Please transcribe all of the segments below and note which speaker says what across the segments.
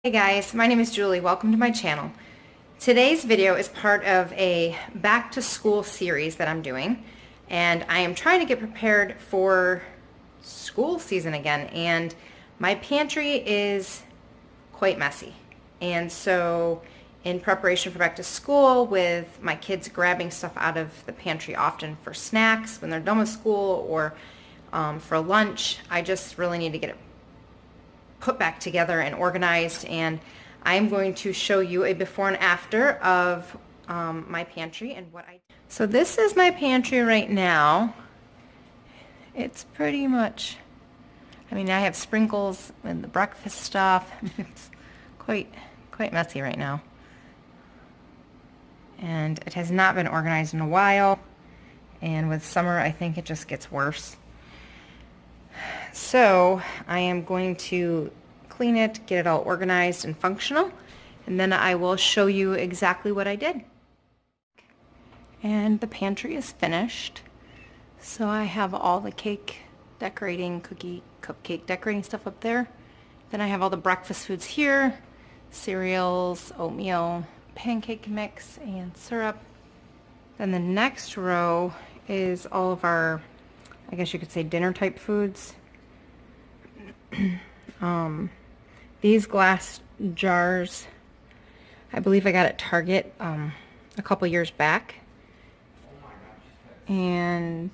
Speaker 1: Hey guys, my name is Julie. Welcome to my channel. Today's video is part of a back to school series that I'm doing, and I am trying to get prepared for school season again, and my pantry is quite messy. And so in preparation for back to school, with my kids grabbing stuff out of the pantry often for snacks when they're done with school or for lunch, I just really need to get it put back together and organized, and I'm going to show you a before and after of my pantry and what I. So this is my pantry right now. It's pretty much, I have sprinkles and the breakfast stuff. It's quite messy right now, and it has not been organized in a while, and with summer I think it just gets worse. So I am going to clean it, get it all organized and functional, and then I will show you exactly what I did. And the pantry is finished. So I have all the cake decorating, cupcake decorating stuff up there. Then I have all the breakfast foods here, cereals, oatmeal, pancake mix, and syrup. Then the next row is all of our, I guess you could say, dinner type foods. These glass jars, I believe I got at Target a couple years back, and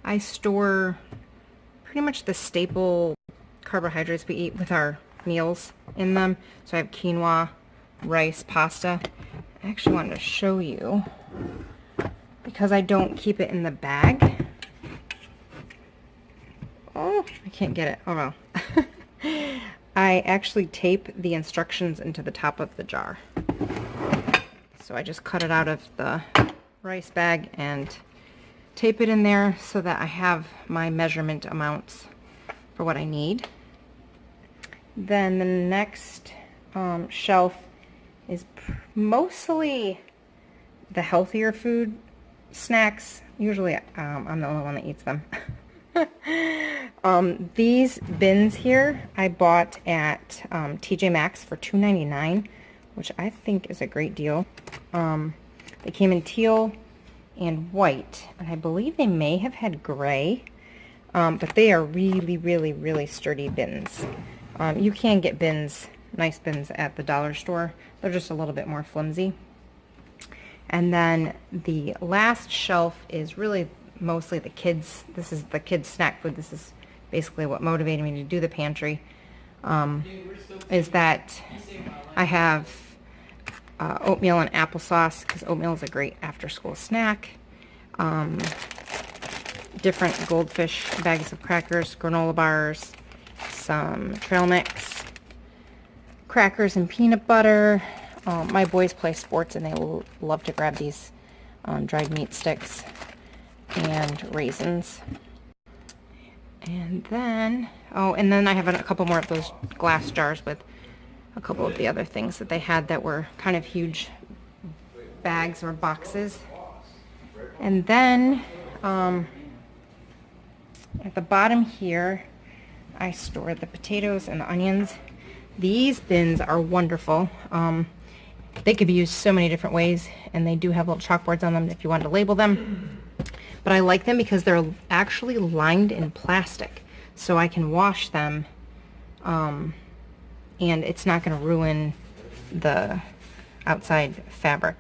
Speaker 1: I store pretty much the staple carbohydrates we eat with our meals in them. So I have quinoa, rice, pasta. I actually wanted to show you because I don't keep it in the bag. Oh, I can't get it. Oh well. I actually tape the instructions into the top of the jar. So I just cut it out of the rice bag and tape it in there so that I have my measurement amounts for what I need. Then the next shelf is mostly the healthier food snacks. Usually I'm the only one that eats them. These bins here I bought at TJ Maxx for $2.99, which I think is a great deal. They came in teal and white, and I believe they may have had gray, but they are really sturdy bins. You can get bins, nice bins at the dollar store. They're just a little bit more flimsy. And then the last shelf is really mostly the kids. This is the kids' snack food. This is basically what motivated me to do the pantry, is that I have oatmeal and applesauce, because oatmeal is a great after-school snack. Different Goldfish bags of crackers, granola bars, some trail mix, crackers and peanut butter. My boys play sports and they love to grab these dried meat sticks and raisins. And then, and then I have a couple more of those glass jars with a couple of the other things that they had that were kind of huge bags or boxes. And then at the bottom here, I store the potatoes and the onions. These bins are wonderful. They could be used so many different ways, and they do have little chalkboards on them if you want to label them. But I like them because they're actually lined in plastic, so I can wash them, and it's not going to ruin the outside fabric,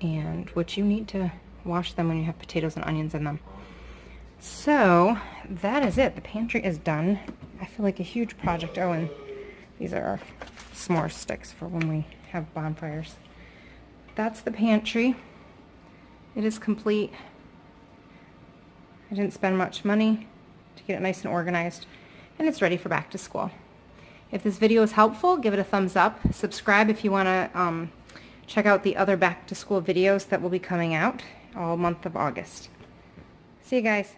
Speaker 1: and which you need to wash them when you have potatoes and onions in them. So that is it. The pantry is done. I feel like a huge project. Oh, and these are our s'more sticks for when we have bonfires. That's the pantry. It is complete. I didn't spend much money to get it nice and organized, and it's ready for back to school. If this video is helpful, give it a thumbs up. Subscribe if you want to check out the other back to school videos that will be coming out all month of August. See you guys.